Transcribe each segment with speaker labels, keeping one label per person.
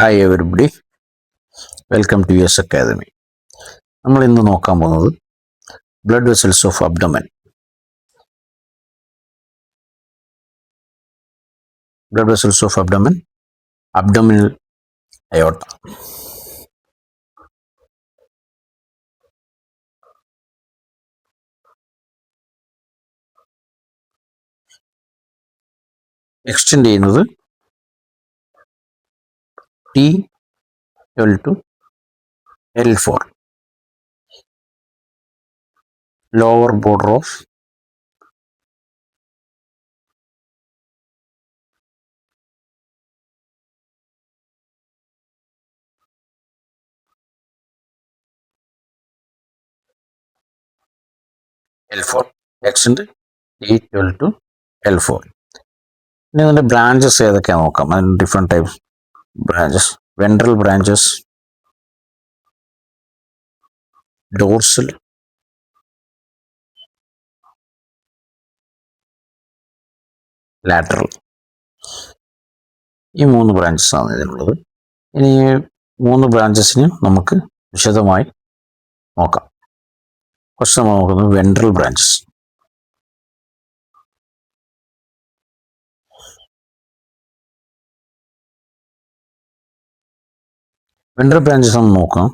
Speaker 1: Hi everybody, welcome to yes academy. നമ്മൾ ഇന്ന് നോക്കാൻ പോകുന്നത് blood vessels of abdomen. Blood vessels of abdomen, abdominal aorta. Extend ചെയ്യുന്നത് T12 to L4. Lower border of L4. Extend T12 to L4. ഇനി അതിൻ്റെ branches ഏതൊക്കെയാണെന്ന് നോക്കാം. അതിന് different types branches: ventral branches, dorsal, lateral. ഈ 3 ബ്രാഞ്ചസ് ആണ് ഇതിനുള്ളത്. ഇനി ഈ 3 ബ്രാഞ്ചസിന് നമുക്ക് വിശദമായി നോക്കാം. ഫസ്റ്റ് നമ്മൾ നോക്കുന്നത് വെൻട്രൽ ബ്രാഞ്ചസ്. വെൻട്രൽ ബ്രാഞ്ചസ് ഒന്ന് നോക്കാം.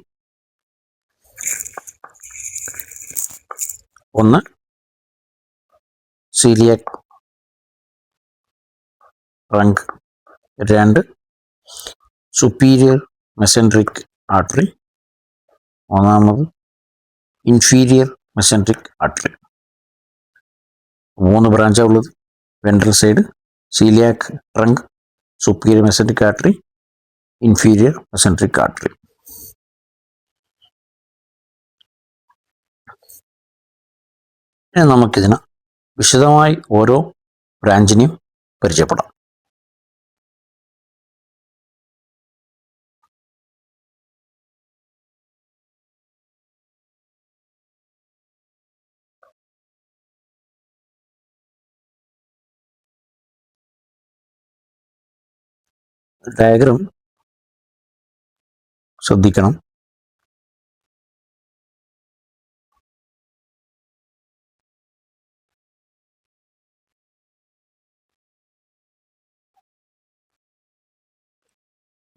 Speaker 1: ഒന്ന് celiac trunk, 2 superior mesenteric artery, മൂന്നാമത് ഇൻഫീരിയർ മെസെൻട്രിക് ആർട്ടറി. 3 ബ്രാഞ്ചാണ് ഉള്ളത്. Ventral side celiac trunk, superior mesenteric artery, inferior mesenteric artery. നമുക്കിതിന് വിശദമായി ഓരോ ബ്രാഞ്ചിനെയും പരിചയപ്പെടാം. ഡയഗ്രം ശ്രദ്ധിക്കണം.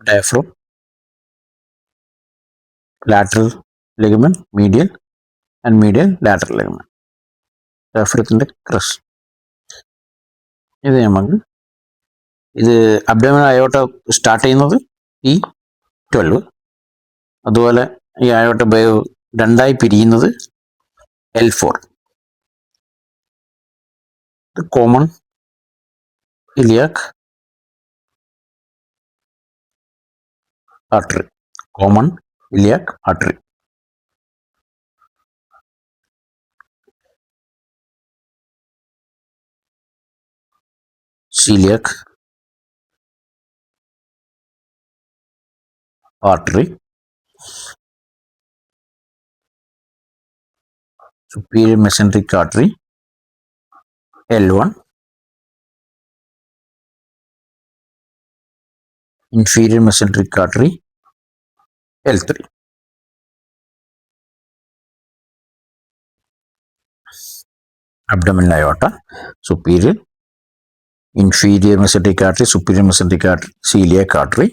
Speaker 1: Diaphragm, lateral ligament, medial and medial lateral ligament. ഡയഫ്രത്തിൻ്റെ ക്രസ്. ഇത് നമുക്ക് അബ്ഡോമിനൽ അയോട്ട സ്റ്റാർട്ട് ചെയ്യുന്നത് T12. അതുപോലെ ഈ അയോട്ട രണ്ടായി പിരിയുന്നത് L4. ഇത് common iliac artery, common iliac artery. celiac artery, superior mesenteric artery L1, inferior mesenteric artery L3. abdominal aorta, superior, inferior mesenteric artery, superior mesenteric artery, celiac artery.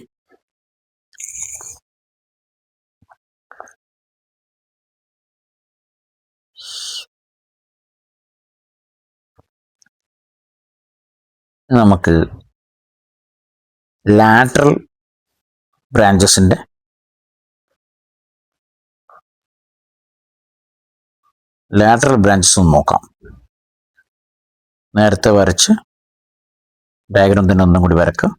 Speaker 1: നമുക്ക് lateral ബ്രാഞ്ചസിൻ്റെ ഒന്ന് നോക്കാം. നേരത്തെ വരച്ച് ഡയഗ്രം തന്നെ ഒന്നും കൂടി വരക്കാം.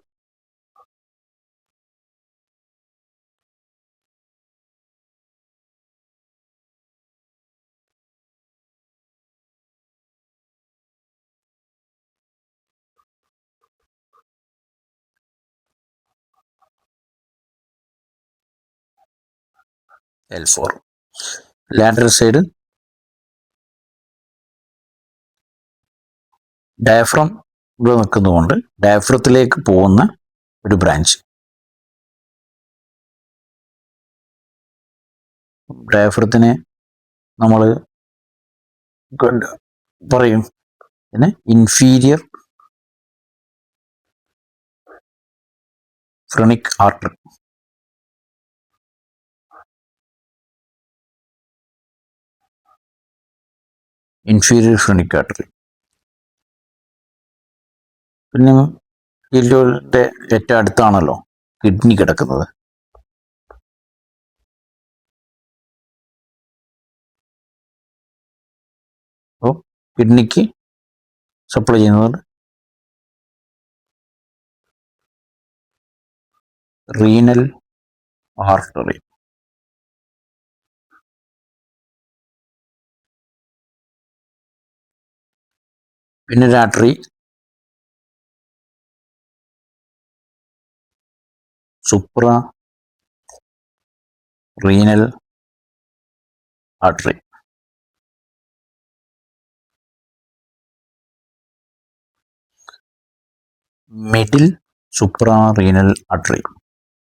Speaker 1: L4. ലാറ്ററൽ സൈഡ് ഡയഫ്രം ഇവിടെ നിൽക്കുന്നതുകൊണ്ട് ഡയഫ്രത്തിലേക്ക് പോകുന്ന ഒരു ബ്രാഞ്ച്. ഡയഫ്രത്തിനെ നമ്മൾ പറയും പിന്നെ inferior phrenic artery. Inferior phrenic artery. പിന്നെ എല്ലുകളുടെ ഏറ്റവും അടുത്താണല്ലോ കിഡ്നി കിടക്കുന്നത്. അപ്പോൾ കിഡ്നിക്ക് സപ്ലൈ ചെയ്യുന്നത് റീനൽ ആർട്ടറി. പിന്നെ ഒരു artery supra renal artery. Middle supra renal artery.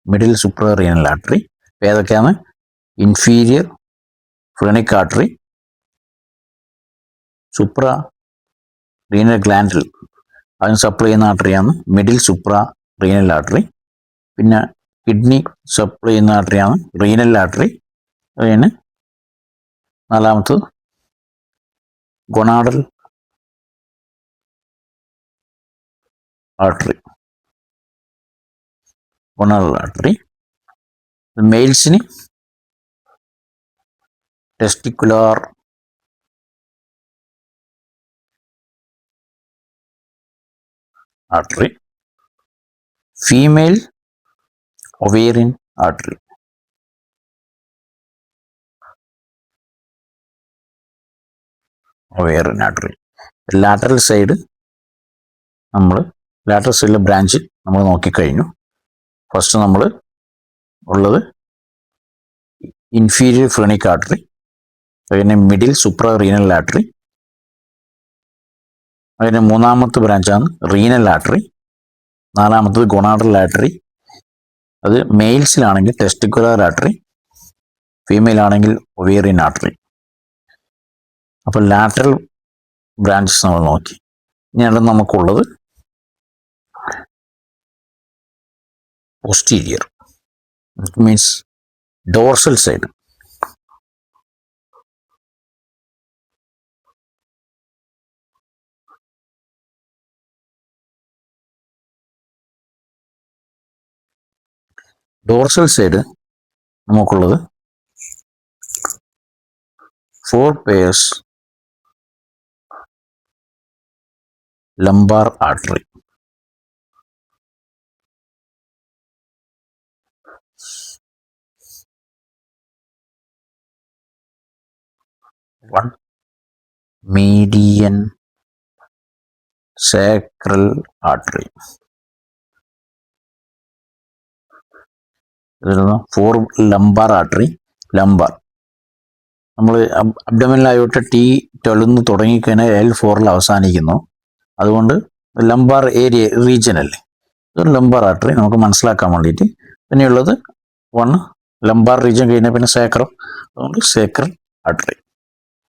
Speaker 1: Middle supra renal artery ഏതൊക്കെയാണ്? Inferior phrenic artery, supra renal ഗ്ലാൻഡിൽ അതിന് സപ്ലൈ ചെയ്യുന്ന ആർട്ടറിയാണ് മിഡിൽ സുപ്ര റീനൽ ആർട്ടറി. പിന്നെ കിഡ്നി സപ്ലൈ ചെയ്യുന്ന ആർട്ടറിയാണ് റീനൽ ആർട്ടറി. അതിന് നാലാമത്തത് ഗൊണാഡൽ ആർട്ടറി. Gonadal artery. മെയിൽസിന് testicular artery. Female ovarian artery. Ovarian artery. Lateral side lateral സൈഡിലെ ബ്രാഞ്ച് നമ്മൾ നോക്കിക്കഴിഞ്ഞു. ഫസ്റ്റ് നമ്മൾ ഉള്ളത് ഇൻഫീരിയർ ഫ്രണിക് ആർട്ടറി, അതിന് മിഡിൽ സുപ്ര റീനൽ ആർട്ടറി, അതിന് മൂന്നാമത്തെ ബ്രാഞ്ചാണ് റീനൽ ആർട്ടറി, നാലാമത്തത് ഗൊണാഡൽ ആർട്ടറി. അത് മെയിൽസിലാണെങ്കിൽ ടെസ്റ്റിക്കുലർ ആർട്ടറി, ഫീമെയിൽ ആണെങ്കിൽ ഒവേറിയൻ ആർട്ടറി. അപ്പോൾ ലാറ്ററൽ ബ്രാഞ്ചസ് നമ്മൾ നോക്കി. ഇനിയാണ് നമുക്കുള്ളത് posterior, means dorsal side. Dorsal side നമുക്കുള്ളത് 4 pairs lumbar artery. One median sacral artery. 4 lumbar artery. Lumbar നമ്മൾ അബ്ഡമിനലായിട്ട് T12 തുടങ്ങിക്കഴിഞ്ഞാൽ L4 അവസാനിക്കുന്നു. അതുകൊണ്ട് ലംബാർ ഏരിയ റീജിയൻ അല്ലേ, ഇതൊരു ലംബാർ ആർട്ടറി നമുക്ക് മനസ്സിലാക്കാൻ വേണ്ടിയിട്ട്. പിന്നെയുള്ളത് 1 ലംബാർ റീജിയൻ കഴിഞ്ഞാൽ പിന്നെ സേക്രം, അതുകൊണ്ട് സേക്രൽ ആർട്ടറി.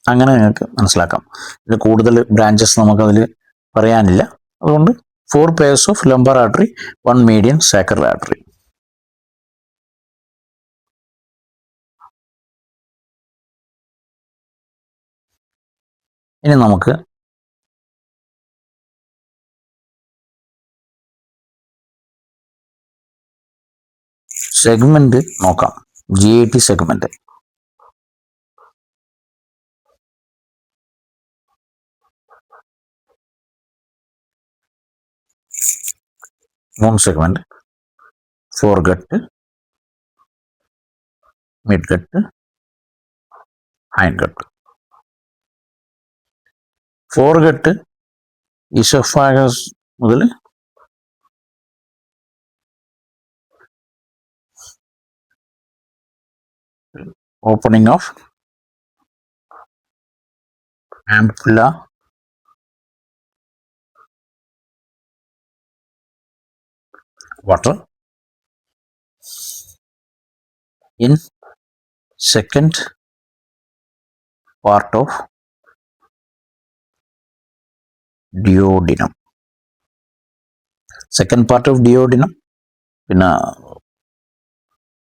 Speaker 1: അങ്ങനെ നിങ്ങൾക്ക് മനസ്സിലാക്കാം. ഇതിൽ കൂടുതൽ ബ്രാഞ്ചസ് നമുക്കതിൽ പറയാനില്ല. അതുകൊണ്ട് 4 pairs of lumbar artery, 1 median sacral artery. ഇനി നമുക്ക് സെഗ്മെന്റ് നോക്കാം. GIT segment. മൂന്ന് segment: foregut, midgut, hindgut. Foregut oesophagus മുതൽ opening of ampulla water in second part of duodenum. Second part of duodenum, പിന്നെ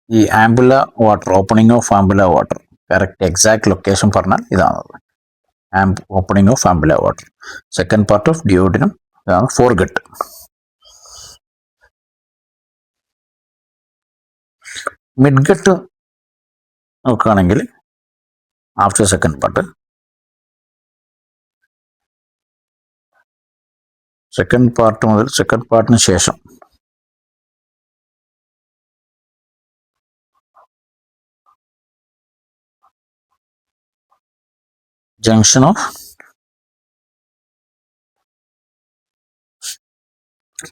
Speaker 1: ഈ ampulla water, opening of ampulla water, correct exact location പറഞ്ഞാൽ ഇതാണ് opening of ampulla water. Second part of duodenum, ഇതാണ് forget. Midgut നോക്കുകയാണെങ്കിൽ after second part, second part മുതൽ second പാർട്ടിന് ശേഷം junction of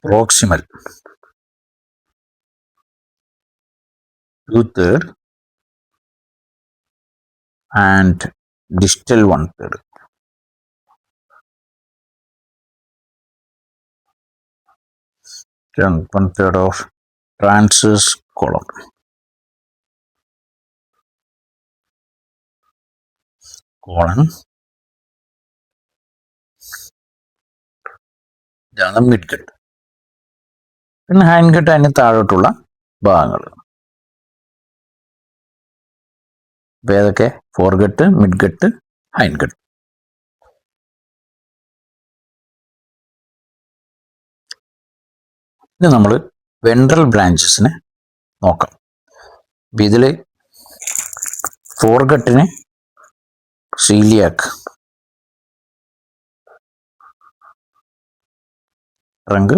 Speaker 1: proximal 2/3 and distal 1/3. Then 1/3 of transverse column. ഇതാണ് midgut. പിന്നെ ഹാൻഡ്ഗട്ട് അതിന് താഴോട്ടുള്ള ഭാഗങ്ങൾ. ഇപ്പം ഏതൊക്കെ? Forget, midgut, ഹൈൻഗട്ട്. ഇനി നമ്മൾ വെൻട്രൽ ബ്രാഞ്ചസിനെ നോക്കാം. അപ്പം ഇതിൽ ഫോർഗട്ടിന് സീലിയാക് ട്രങ്ക്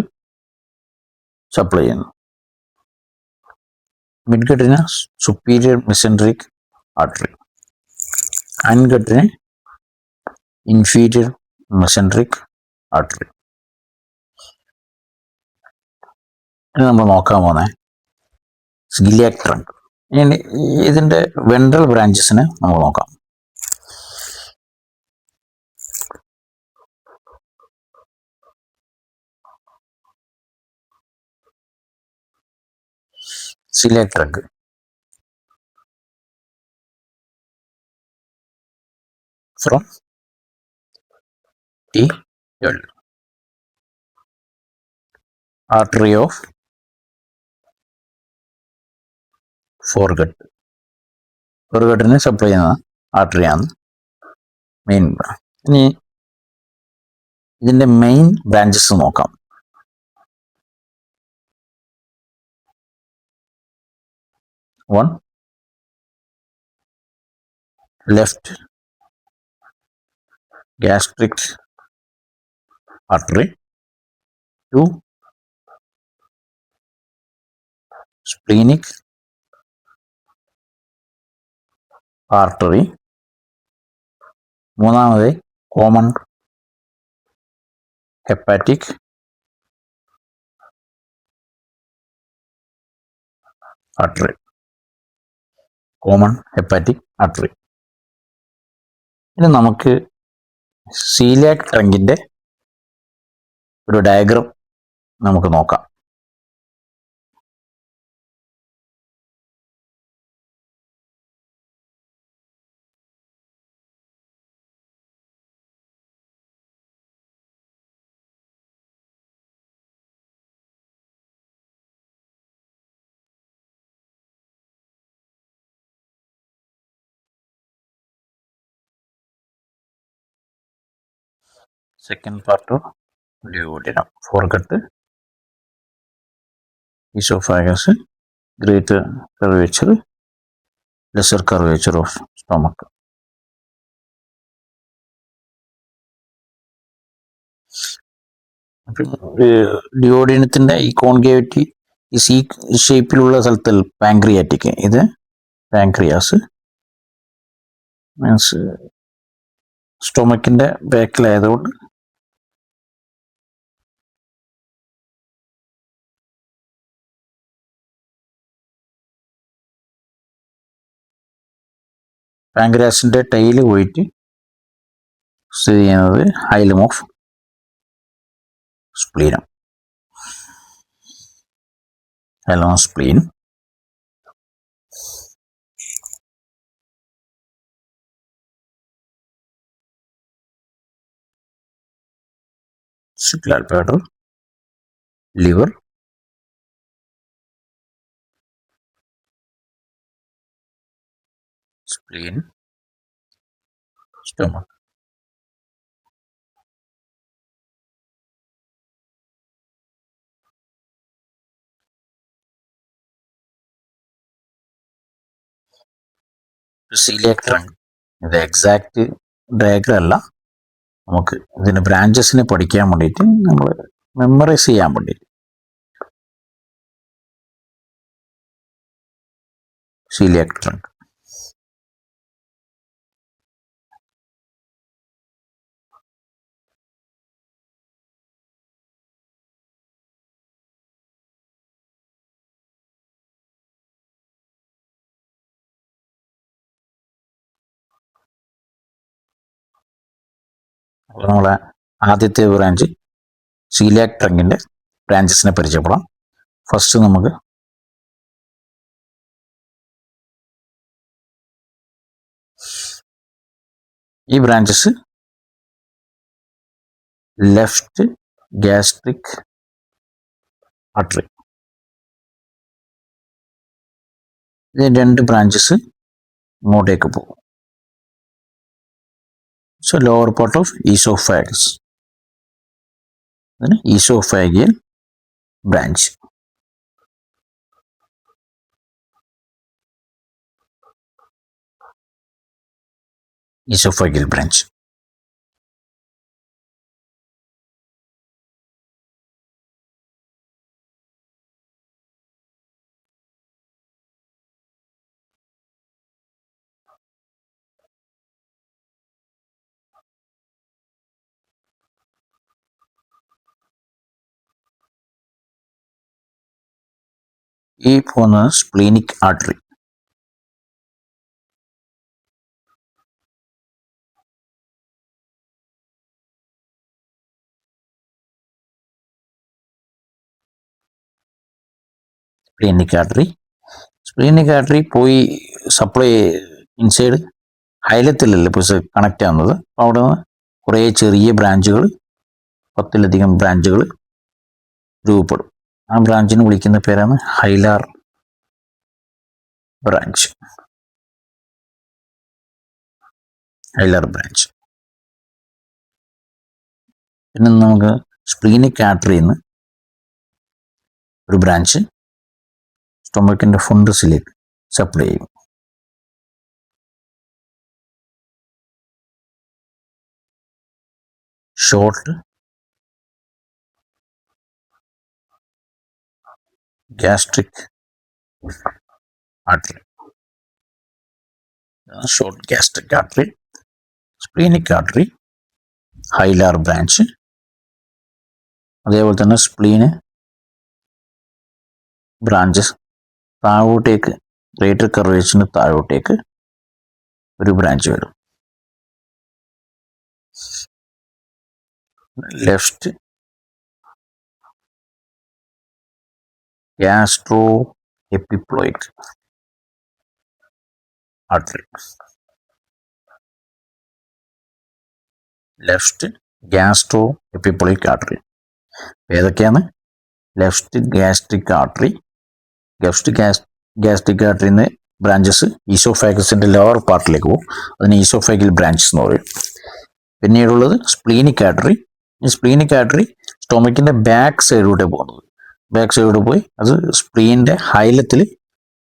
Speaker 1: സപ്ലൈ ചെയ്യുന്നു. മിഡ്ഗട്ടിന് superior mesenteric artery, ഹൈൻഗട്ടിന് inferior mesenteric artery. ഇനി നമ്മൾ നോക്കാൻ പോകുന്നത് സീലിയാക് ട്രങ്ക്. ഇനി ഇതിൻ്റെ വെൻട്രൽ ബ്രാഞ്ചസിനെ നമ്മൾ നോക്കാം. celiac trunk from T12 artery of foregut. ഫോർഗട്ടിനെ സപ്ലൈ ചെയ്യുന്ന ആർട്ടറിയാണ് മെയിൻ. ഇനി ഇതിൻ്റെ മെയിൻ ബ്രാഞ്ചസ് നോക്കാം. One left gastric artery, 2 splenic artery, മൂന്നാമത് common hepatic artery, common hepatic artery. ഇനി നമുക്ക് സീലിയാക് ട്രങ്കിൻ്റെ ഒരു ഡയഗ്രം നമുക്ക് നോക്കാം. Second part of duodenum, foregut, oesophagus, greater curvature, lesser curvature of stomach. ഡ്യൂോഡിനത്തിൻ്റെ ഈ കോൺകേവിറ്റി ഈ സി ഷേപ്പിലുള്ള സ്ഥലത്തിൽ പാങ്ക്രിയാറ്റിക്, ഇത് പാങ്ക്രിയാസ് മീൻസ് സ്റ്റൊമക്കിൻ്റെ ബാക്കിലായതുകൊണ്ട് പാങ്ക്രിയാസിൻ്റെ ടൈല് പോയിട്ട് സ്ഥിതി ചെയ്യുന്നത് hilum of spleen, ഹൈലം of spleen. gallbladder, liver, spleen, stomach. Celiac trunk. ഇത് എക്സാക്ട് ഡയഗ്രം അല്ല, നമുക്ക് ഇതിന്റെ ബ്രാഞ്ചസിനെ പഠിക്കാൻ വേണ്ടിയിട്ട് നമ്മൾ മെമ്മറൈസ് ചെയ്യാൻ വേണ്ടിയിട്ട്. Celiac trunk. അപ്പോൾ നമ്മളെ ആദ്യത്തെ ബ്രാഞ്ച് സീലിയാക് ട്രങ്കിന്റെ ബ്രാഞ്ചസിനെ പരിചയപ്പെടാം. ഫസ്റ്റ് നമുക്ക് ഈ ബ്രാഞ്ചസ് ലെഫ്റ്റ് ഗ്യാസ്ട്രിക് ആർട്ടറി, ഇത് രണ്ട് ബ്രാഞ്ചസ് ഇങ്ങോട്ടേക്ക് പോകും. So lower part of esophagus, esophageal branch. Esophageal branch. ഈ പോകുന്ന സ്പ്ലീനിക് ആർട്ടറി. സ്പ്ലീനിക് ആർട്ടറി പോയി സപ്ലൈ ഇൻസൈഡ് ഹൈലത്തിലല്ലേ ഇപ്പോൾ കണക്റ്റ് ആവുന്നത്. അപ്പോൾ അവിടെ നിന്ന് കുറേ ചെറിയ ബ്രാഞ്ചുകൾ, 10ലധികം ബ്രാഞ്ചുകൾ രൂപപ്പെടും. ആ ബ്രാഞ്ചിന് വിളിക്കുന്ന പേരാണ് ഹൈലാർ ബ്രാഞ്ച്. ഹൈലാർ ബ്രാഞ്ച്. പിന്നെ നമുക്ക് സ്പ്ലീനിക് ആർട്ടറിയിൽ നിന്ന് ഒരു ബ്രാഞ്ച് സ്റ്റൊമക്കിന്റെ ഫുണ്ടസിലേക്ക് സപ്ലൈ ചെയ്യും. Short gastric artery, short gastric artery, splenic artery, hilar branch. അതേപോലെ തന്നെ സ്പ്ലീന് ബ്രാഞ്ചസ് താഴോട്ടേക്ക്, ഗ്രേറ്റർ കർവേച്ചറിന് താഴോട്ടേക്ക് ഒരു ബ്രാഞ്ച് വരും. Left gastro epiploic artery, left gastro epiploic artery. ഏതൊക്കെയാണ്? Left gastric artery. ഗ്യാസ്ട്രിക് ആർട്ടറിയിൽ നിന്ന് ബ്രാഞ്ചസ് ഈസോഫാഗസിന്റെ ലോവർ പാർട്ടിലേക്ക് പോകും. അതിന് ഈസോഫാഗൽ ബ്രാഞ്ചസ് എന്ന് പറയും. പിന്നീടുള്ളത് സ്പ്ലീനിക് ആർട്ടറി. ഈ സ്പ്ലീനിക് ആർട്ടറി സ്റ്റൊമക്കിന്റെ ബാക്ക് സൈഡിലൂടെ പോകുന്നത്. ബാക്ക് സൈഡിലൂടെ പോയി അത് സ്പ്ലീനിന്റെ ഹൈലത്തിൽ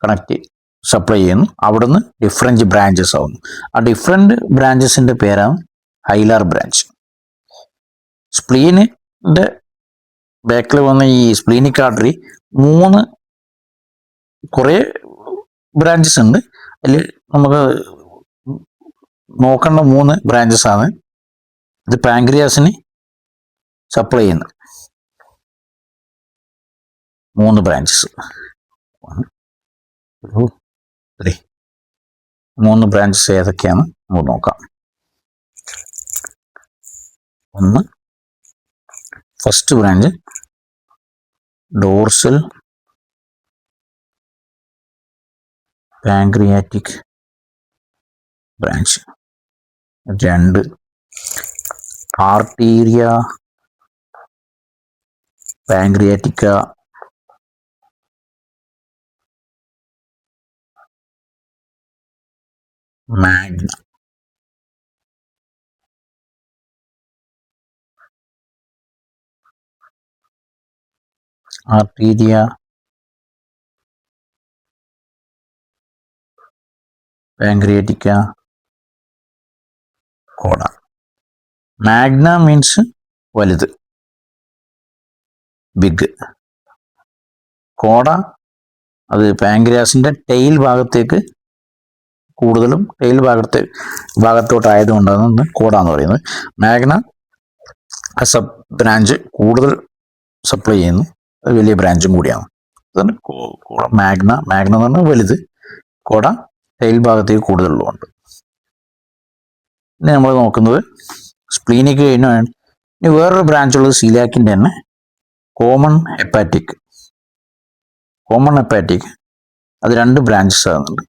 Speaker 1: കണക്ട് സപ്ലൈ ചെയ്യുന്നു. അവിടുന്ന് ഡിഫറെന്റ് ബ്രാഞ്ചസ് ആവുന്നു. ആ ഡിഫറെന്റ് ബ്രാഞ്ചസിന്റെ പേരാണ് ഹൈലാർ ബ്രാഞ്ച്. സ്പ്ലീനിന്റെ ബാക്കിൽ വന്ന ഈ സ്പ്ലീനിക് ആർട്ടറി കുറേ ബ്രാഞ്ചസ് ഉണ്ട്. അതിൽ നമുക്ക് നോക്കേണ്ട 3 ബ്രാഞ്ചസ് ആണ്. ഇത് പാൻക്രിയാസിന് സപ്ലൈ ചെയ്യുന്ന 3 ബ്രാഞ്ചസ്. 3 ബ്രാഞ്ചസ് ഏതൊക്കെയാണ് നമുക്ക് നോക്കാം. ഒന്ന്, first branch dorsal pancreatic branch. 2, arteria pancreatica, magna, arteria, pancreatica, cauda. Magna means വലുത്, ബിഗ്. കോഡ അത് പാങ്ക്രിയാസിന്റെ ടെയിൽ ഭാഗത്തേക്ക്, കൂടുതലും ടെയിൽ ഭാഗത്തോട്ടായതുകൊണ്ടാണ് കോഡ എന്ന് പറയുന്നത്. മാഗ്ന സബ് ബ്രാഞ്ച് കൂടുതൽ സപ്ലൈ ചെയ്യുന്നു, അത് വലിയ ബ്രാഞ്ചും കൂടിയാണ്. അതാണ് മാഗ്ന. മാഗ്ന എന്ന് പറഞ്ഞാൽ വലുത്, കോഡ ടെയിൽ ഭാഗത്തേക്ക് കൂടുതലുള്ളതുണ്ട്. ഇനി നമ്മൾ നോക്കുന്നത് സ്പ്ലീനിക്ക് കഴിഞ്ഞാണ്. ഇനി വേറൊരു ബ്രാഞ്ച് ഉള്ളത് സീലിയാക്കിന്റെ തന്നെ കോമൺ ഹെപ്പാറ്റിക്. കോമൺ ഹെപ്പാറ്റിക് അത് 2 ബ്രാഞ്ചസ് ആകുന്നുണ്ട്.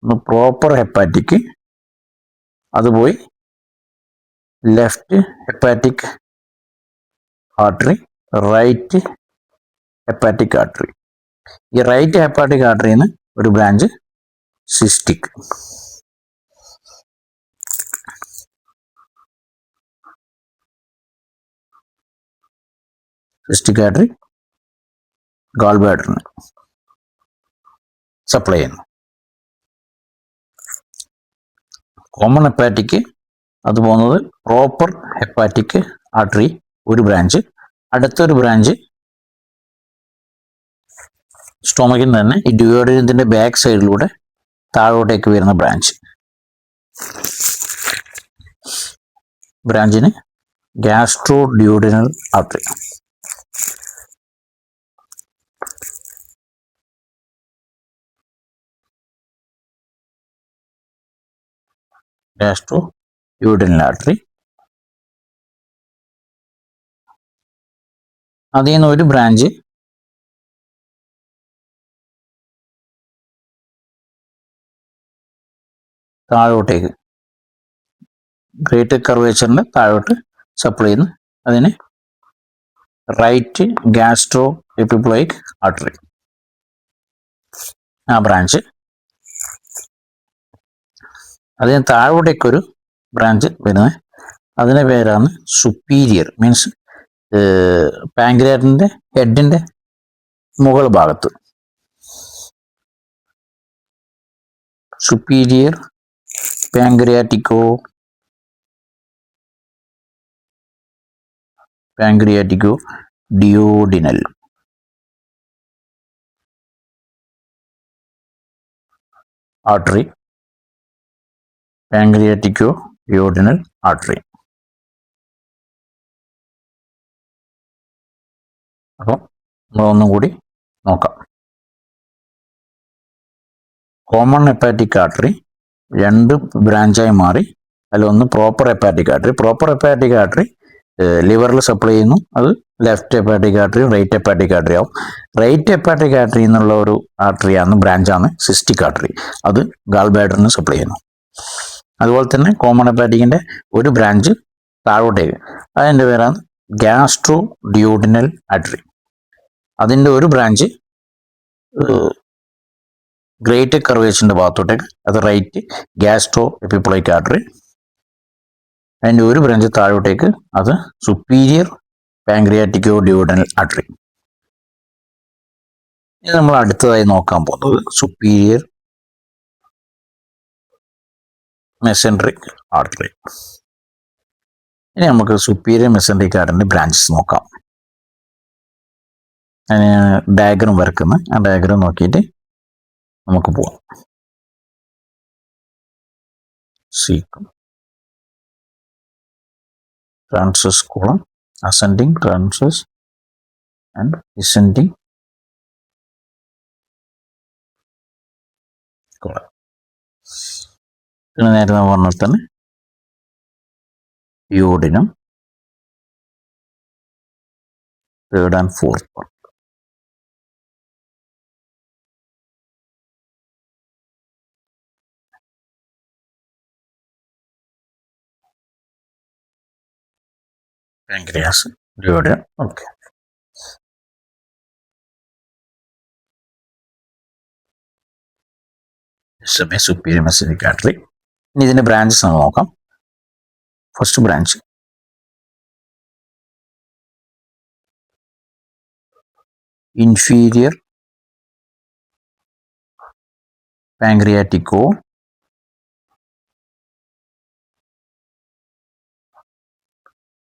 Speaker 1: ഒന്ന് പ്രോപ്പർ ഹെപ്പാറ്റിക്, അത് പോയി left hepatic artery, right hepatic artery. ഈ റൈറ്റ് ഹെപ്പാറ്റിക് ആർട്ടറിയിൽ നിന്ന് ഒരു branch cystic. Cystic artery gall ബ്ലാഡറിന് സപ്ലൈ ചെയ്യുന്നു. കോമൺ ഹെപ്പാറ്റിക് അത് പോകുന്നത് പ്രോപ്പർ ഹെപ്പാറ്റിക് ആർട്ടറി ഒരു ബ്രാഞ്ച്, അടുത്തൊരു ബ്രാഞ്ച് സ്റ്റൊമക്കിൽ തന്നെ ഈ ഡ്യൂയോഡിനത്തിന്റെ ബാക്ക് സൈഡിലൂടെ താഴോട്ടേക്ക് വരുന്ന ബ്രാഞ്ചിന് gastro duodenal artery. Gastro duodenal artery. അതിൽ നിന്ന് ഒരു ബ്രാഞ്ച് താഴോട്ടേക്ക് ഗ്രേറ്റ് കർവേച്ചറിന്റെ താഴോട്ട് സപ്ലൈ ചെയ്യുന്നു, അതിന് റൈറ്റ് ഗ്യാസ്ട്രോ എപ്പിപ്ലോയിക് ആർട്ടറി. ആ ബ്രാഞ്ച്. അതിന് താഴോട്ടേക്കൊരു ബ്രാഞ്ച് വരുന്നത്, അതിന്റെ പേരാണ് സുപ്പീരിയർ. മീൻസ് പാങ്ക്രിയാറ്റിന്റെ ഹെഡിന്റെ മുകൾ ഭാഗത്ത് superior pancreatico duodenal artery. Pancreatico duodenal artery. അപ്പം നമ്മളൊന്നും കൂടി നോക്കാം. കോമൺ ഹെപ്പാറ്റിക് ആർട്ടറി 2 ബ്രാഞ്ചായി മാറി. അതിലൊന്ന് proper hepatic artery. Proper hepatic artery ലിവറിൽ സപ്ലൈ ചെയ്യുന്നു, അത് ലെഫ്റ്റ് ഹെപ്പാറ്റിക് ആർട്ടറിയും റൈറ്റ് ഹെപ്പാറ്റിക് ആർട്ടറി ആവും. റൈറ്റ് ഹെപ്പാറ്റിക് ആർട്ടറി എന്നുള്ള ഒരു ആർട്ടറിയാണ് ബ്രാഞ്ചാണ് സിസ്റ്റിക് ആർട്ടറി, അത് ഗാൾ ബ്ലാഡറിന് സപ്ലൈ ചെയ്യുന്നു. അതുപോലെ തന്നെ കോമൺ ഹെപ്പാറ്റിക്കിന്റെ ഒരു ബ്രാഞ്ച് താഴോട്ടേക്ക്, അതിൻ്റെ പേരാണ് ഗ്യാസ്ട്രോ ഡ്യൂഡിനൽ ആർട്ടറി. അതിൻ്റെ ഒരു ബ്രാഞ്ച് ഗ്രേറ്റ് കർവേച്ചറിന്റെ ഭാഗത്തോട്ടേക്ക്, അത് റൈറ്റ് ഗ്യാസ്ട്രോ എപ്പിപ്ലോയിക് ആർട്ടറി. അതിൻ്റെ ഒരു ബ്രാഞ്ച് താഴോട്ടേക്ക്, അത് സുപ്പീരിയർ പാങ്ക്രിയാറ്റിക്കോ ഡ്യൂഡിനൽ ആർട്ടറി. ഇത് നമ്മൾ അടുത്തതായി നോക്കാൻ പോകുന്നത് സുപ്പീരിയർ മെസെൻട്രിക് ആർട്ടറി. ഇനി നമുക്ക് സുപ്പീരിയർ മെസെൻട്രിക് ആർട്ടറിന്റെ ബ്രാഞ്ചസ് നോക്കാം. അതിന് ഡയഗ്രം വരക്കുന്ന, ആ ഡയഗ്രം നോക്കിയിട്ട് നമുക്ക് പോവാം. Caecum transverse column, ascending transverse and descending column. പിന്നെ നേരത്തെ പറഞ്ഞാൽ തന്നെ യോഡിനം 3rd and 4th part. Pancreas duodenum. Okay. Superior mesenteric artery. ഇനി ഇതിന്റെ ബ്രാഞ്ചസ് നമ്മൾ നോക്കാം. First branch inferior pancreatico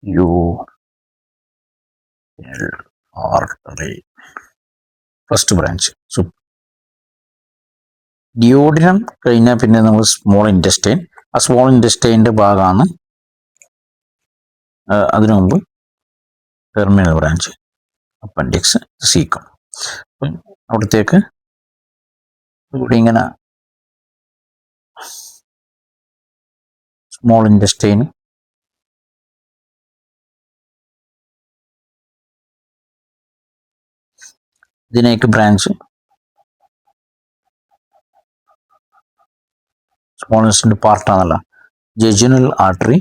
Speaker 1: duodenal artery. First branch. Duodenum കഴിഞ്ഞാൽ പിന്നെ നമ്മൾ സ്മോൾ ഇൻറ്റസ്റ്റൈൻ. ആ സ്മോൾ ഇൻറ്റസ്റ്റൈൻ്റെ ഭാഗമാണ് അതിനു മുമ്പ് ടെർമിനൽ ബ്രാഞ്ച് അപ്പൻഡിക്സ് സീക്കം. അപ്പം അവിടത്തേക്ക് ഇവിടെ ഇങ്ങനെ സ്മോൾ ഇൻറ്റസ്റ്റൈൻ ഇതിനേക്ക് ബ്രാഞ്ച് സ്മോൾ ഇൻറ്റസ്റ്റൈൻ്റെ പാർട്ടാണല്ലോ ജെജുനൽ ആർട്ടറി,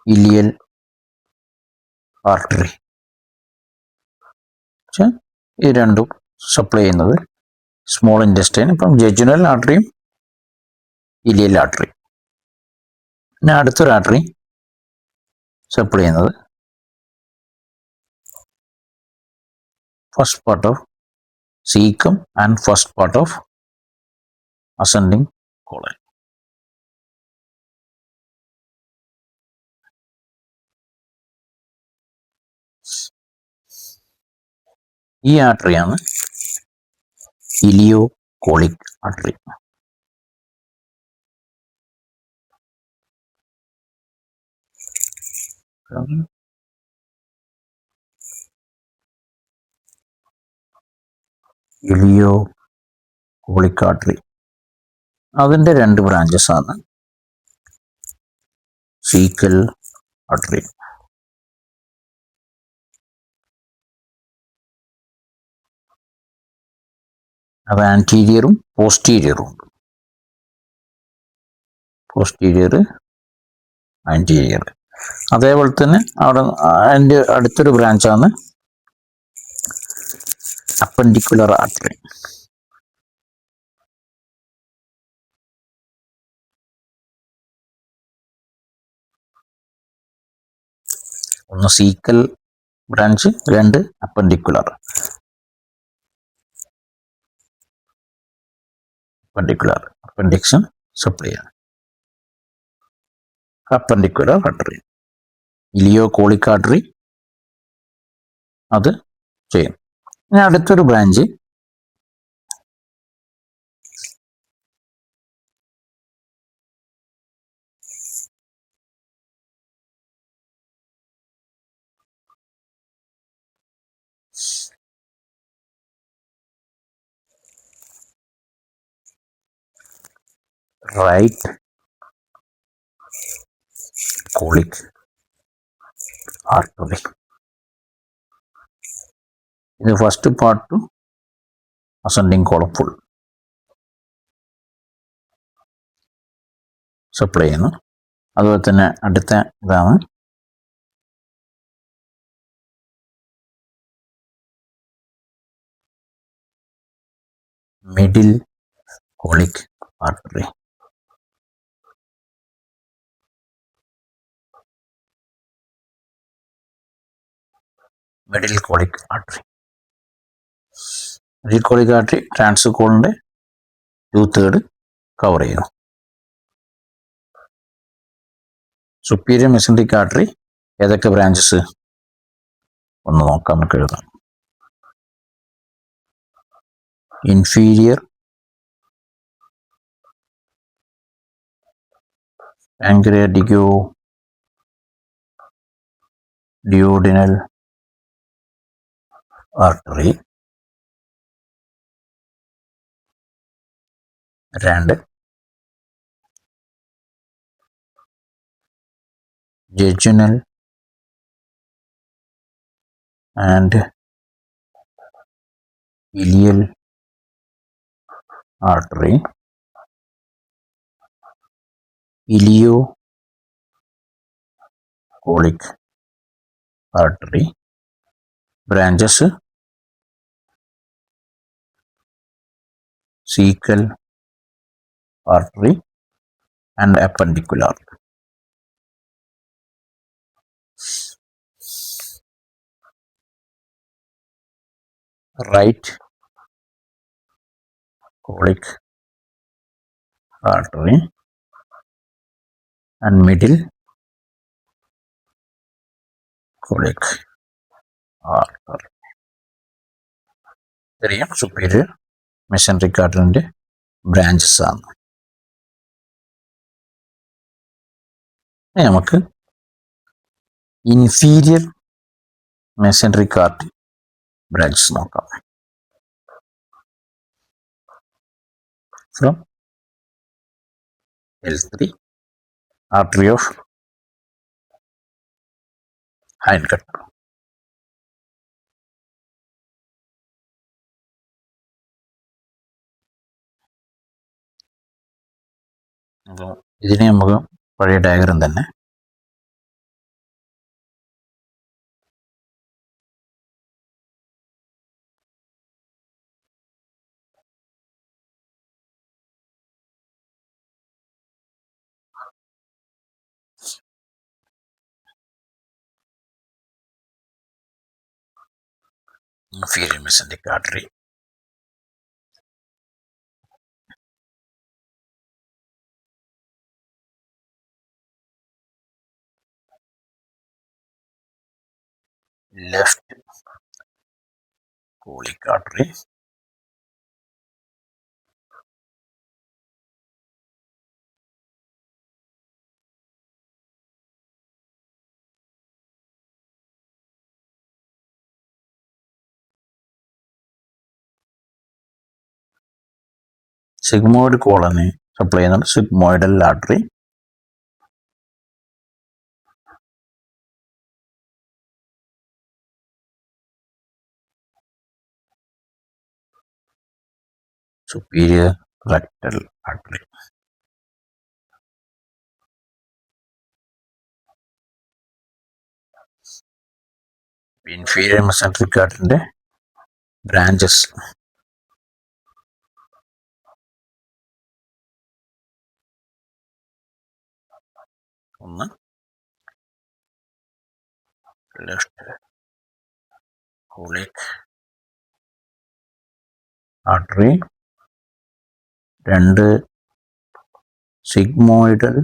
Speaker 1: ഇലിയൽ ആർട്ടറി. ഈ രണ്ടും സപ്ലൈ ചെയ്യുന്നത് സ്മോൾ ഇൻറ്റസ്റ്റൈൻ. ഇപ്പം ജെജുനൽ ആർട്ടറിയും ഇലിയൽ ആർട്ടറി. പിന്നെ അടുത്തൊരു ആർട്ടറി സപ്ലൈ ചെയ്യുന്നത് first part of caecum and first part of ascending colon. ഈ ആർട്ടറിയാണ് ileo colic artery. Ileo colic artery അതിൻ്റെ രണ്ട് ബ്രാഞ്ചസ് ആണ് സീക്കൽ ആർട്ടറി. അത് ആൻറ്റീരിയറും പോസ്റ്റീരിയറും ഉണ്ട്. Posterior, anterior. അതേപോലെ തന്നെ അവിടെ അതിൻ്റെ അടുത്തൊരു ബ്രാഞ്ചാണ് അപ്പൻഡിക്കുലർ ആർട്ടറി. ഒന്ന് സീക്കൽ ബ്രാഞ്ച്, രണ്ട് അപ്പൻഡിക്കുലർ. അപ്പൻഡിക്സും സപ്ലൈ ആണ് appendicular artery. Ileo colic artery അത് ചെയ്യും. ഇനി അടുത്തൊരു ബ്രാഞ്ച് റൈറ്റ് കോളിക് ആർട്ടറി. ഇത് first part ascending colon full supply ചെയ്യുന്നു. അതുപോലെ തന്നെ അടുത്ത ഇതാണ് middle colic artery. Middle colic artery ട്രാൻസ്കോളിൻ്റെ 2/3 കവർ ചെയ്യുന്നു. സുപ്പീരിയർ മെസെൻട്രിക് ആർട്ടറി ഏതൊക്കെ ബ്രാഞ്ചസ് ഒന്ന് നോക്കാം, നമുക്ക് എഴുതാം. ഇൻഫീരിയർ പാൻക്രിയാറ്റിക്കോ ഡ്യൂഡിനൽ ആർട്ടറി, രണ്ട് jejunal and ileal artery, ileocolic artery, branches, cecal artery and appendicular. Right colic artery and middle colic artery. ഇത്രയും superior mesenteric artery branches ആണ്. നമുക്ക് inferior mesenteric artery branches നോക്കാം. From L3 artery of hindgut. അപ്പോൾ ഇതിനെ നമുക്ക് പഴയ diagram തന്നെ inferior mesenteric artery, left colic artery, sigmoid colony supply ചെയ്യുന്നത് sigmoidal artery, superior rectal artery. inferior mesenteric artery branches ഒന്ന് ലെഫ്റ്റ് colic artery, രണ്ട് sigmoidal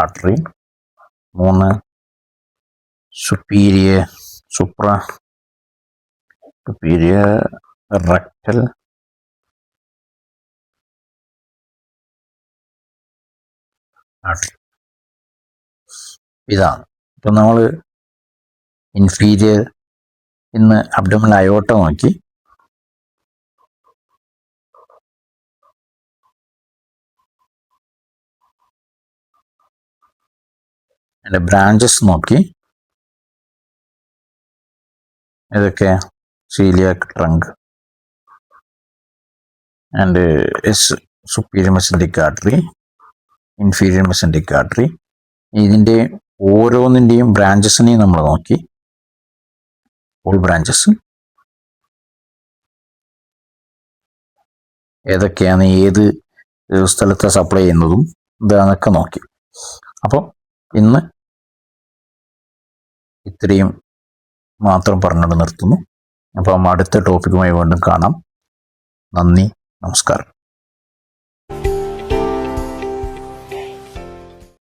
Speaker 1: artery, മൂന്ന് superior rectal artery. ഇതാണ്. ഇപ്പം നമ്മൾ ഇൻഫീരിയർ ഇന്ന് അബ്ഡോമിനൽ അയോട്ട നോക്കി. അതിൻ്റെ ബ്രാഞ്ചസ് നോക്കി. ഇതൊക്കെ coeliac trunk and S superior mesenteric artery, inferior mesenteric artery. ഇതിൻ്റെ ഓരോന്നിൻ്റെയും ബ്രാഞ്ചസിനെയും നമ്മൾ നോക്കി. ഓൾ ബ്രാഞ്ചസ് ഏതൊക്കെയാണ്, ഏത് സ്ഥലത്തെ സപ്ലൈ ചെയ്യുന്നതും ഇതാന്നൊക്കെ നോക്കി. അപ്പോൾ ഇന്ന് ഇത്രയും മാത്രം പറഞ്ഞുകൊണ്ട് നിർത്തുന്നു. അപ്പം അടുത്ത ടോപ്പിക്കുമായി വീണ്ടും കാണാം. നന്ദി, നമസ്കാരം.